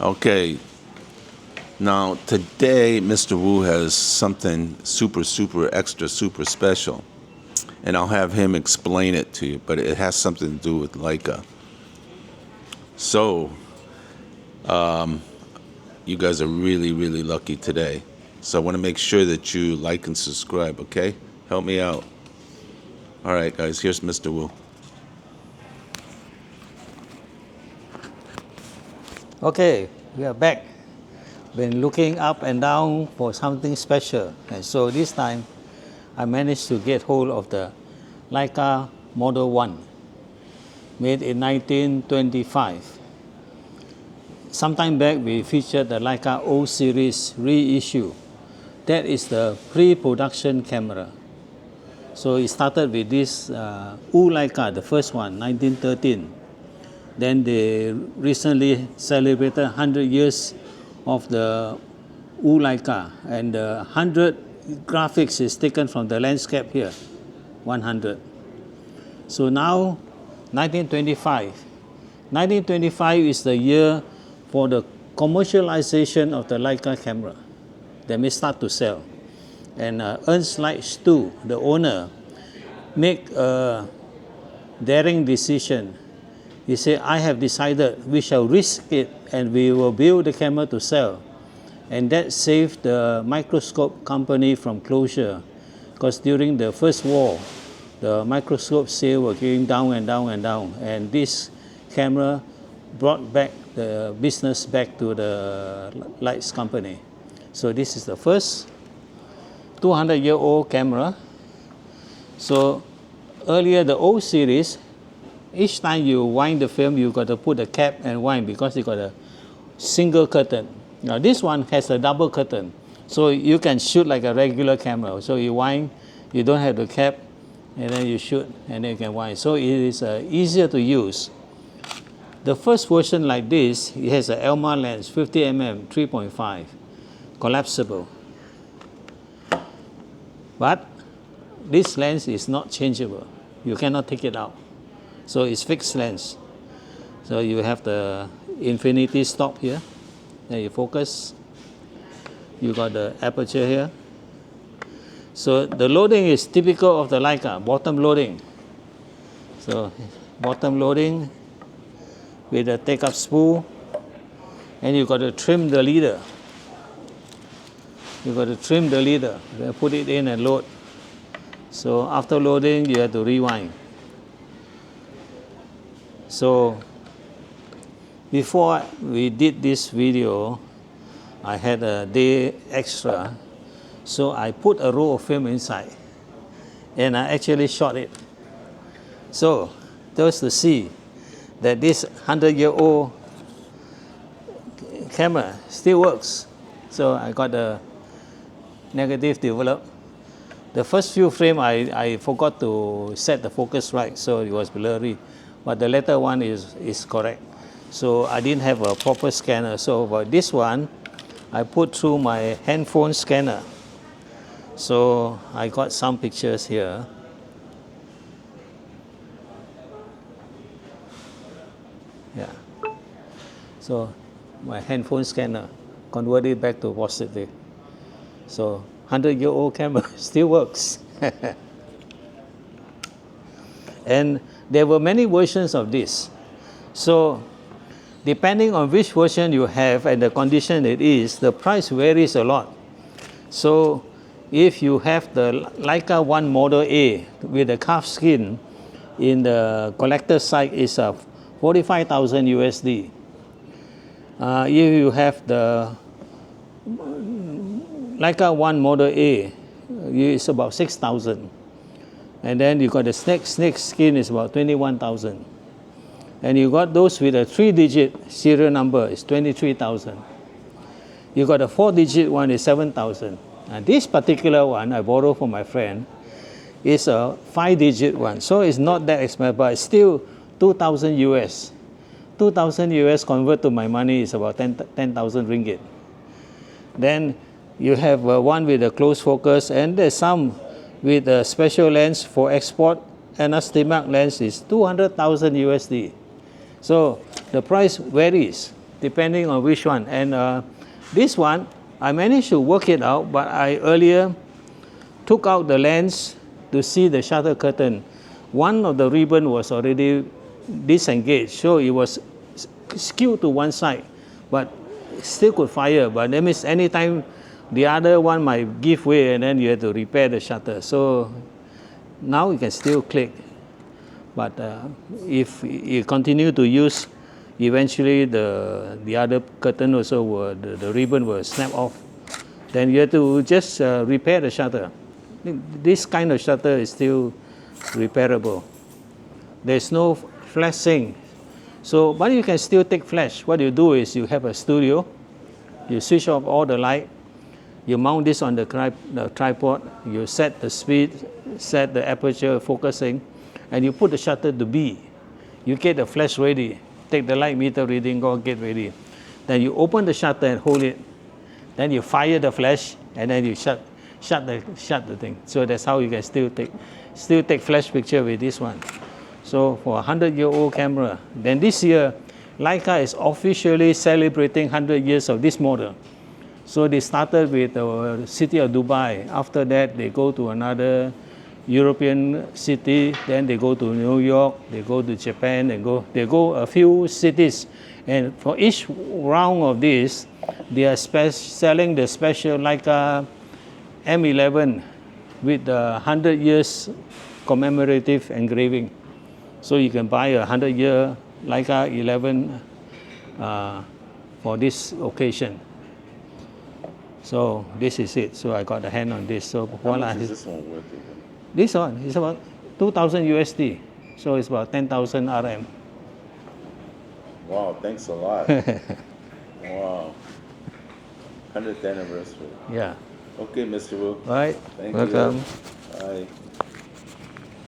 Okay, now today Mr. Wu has something super extra super special, and I'll have him explain it to you, but it has something to do with Leica. So, you guys are really lucky today. So I want to make sure that you like and subscribe, okay? Help me out. All right, guys, here's Mr. Wu. Okay, we are back. Been looking up and down for something special, and so this time I managed to get hold of the Leica Model 1, made in 1925. Sometime back we featured the Leica O series reissue. That is the pre-production camera. So it started with this U Leica, the first one, 1913. Then they recently celebrated 100 years of the U Leica, and the 100 graphics is taken from the landscape here, 100. So now, 1925. 1925 is the year for the commercialization of the Leica camera. They may start to sell. And Ernst Leitch Stu, the owner, make a daring decision. He said, I have decided we shall risk it and we will build the camera to sell. And that saved the microscope company from closure, because during the First War, the microscope sales were going down and down. And this camera brought back the business back to the Leitch company. So this is the first 200-year-old camera. So earlier the O series, each time you wind the film, you got to put a cap and wind because you got a single curtain. Now this one has a double curtain, so you can shoot like a regular camera. So you wind, you don't have the cap, and then you shoot, and then you can wind. So it is easier to use. The first version like this, it has an Elma lens, 50 mm, 3.5, collapsible. But this lens is not changeable. You cannot take it out. So it's fixed lens. So you have the infinity stop here. Then you focus. You got the aperture here. So the loading is typical of the Leica, bottom loading. So bottom loading with a take-up spool. And you got to trim the leader. You got to trim the leader. Then put it in and load. So after loading, you have to rewind. So before we did this video, I had a day extra, so I put a roll of film inside and I actually shot it. So just to see that this 100-year-old camera still works. So I got the negative developed. The first few frames I forgot to set the focus right, so it was blurry. But the later one is correct. So I didn't have a proper scanner. So for this one, I put through my handphone scanner. So I got some pictures here. Yeah. So my handphone scanner converted back to positive. So 100-year-old camera still works. And there were many versions of this. So depending on which version you have and the condition it is, the price varies a lot. So if you have the Leica 1 Model A with the calf skin in the collector side, is 45,000 USD. If you have the Leica 1 Model A, it's about 6,000. And then you got the snake skin is about 21,000. And you got those with a 3-digit serial number is 23,000. You got a 4-digit one is 7,000. And this particular one I borrowed from my friend is a 5-digit one. So it's not that expensive, but it's still 2,000 US. 2,000 US convert to my money is about 10,000 ringgit. Then you have one with a close focus, and there's some with a special lens for export, and a stigmatic lens is 200,000 USD. So the price varies. depending on which one. And this one, I managed to work it out, but I earlier took out the lens to see the shutter curtain. One of the ribbon was already disengaged, so it was skewed to one side, but still could fire. But that means anytime the other one might give way, and then you have to repair the shutter. So now you can still click, but if you continue to use, eventually the other curtain also will, the ribbon will snap off. Then you have to just repair the shutter. This kind of shutter is still repairable. There's no flashing. So, but you can still take flash. What you do is you have a studio, you switch off all the light, you mount this on the tripod, you set the speed, set the aperture focusing, and you put the shutter to B. You get the flash ready, take the light meter reading, go get ready. Then you open the shutter and hold it. Then you fire the flash, and then you shut the thing. So that's how you can still take flash picture with this one. So for a 100-year-old camera, then this year, Leica is officially celebrating 100 years of this model. So they started with the city of Dubai. After that, they go to another European city. Then they go to New York. They go to Japan. They go a few cities. And for each round of this, they are selling the special Leica M11 with the 100 years commemorative engraving. So you can buy a 100-year Leica 11 for this occasion. So this is it. So I got a hand on this. So How much is this one worth? this one is about 2,000 USD. So it's about 10,000 RM. Wow, thanks a lot. Wow. 100th anniversary. Yeah. Okay, Mr. Wu. All right. Thank Welcome. you. Bye.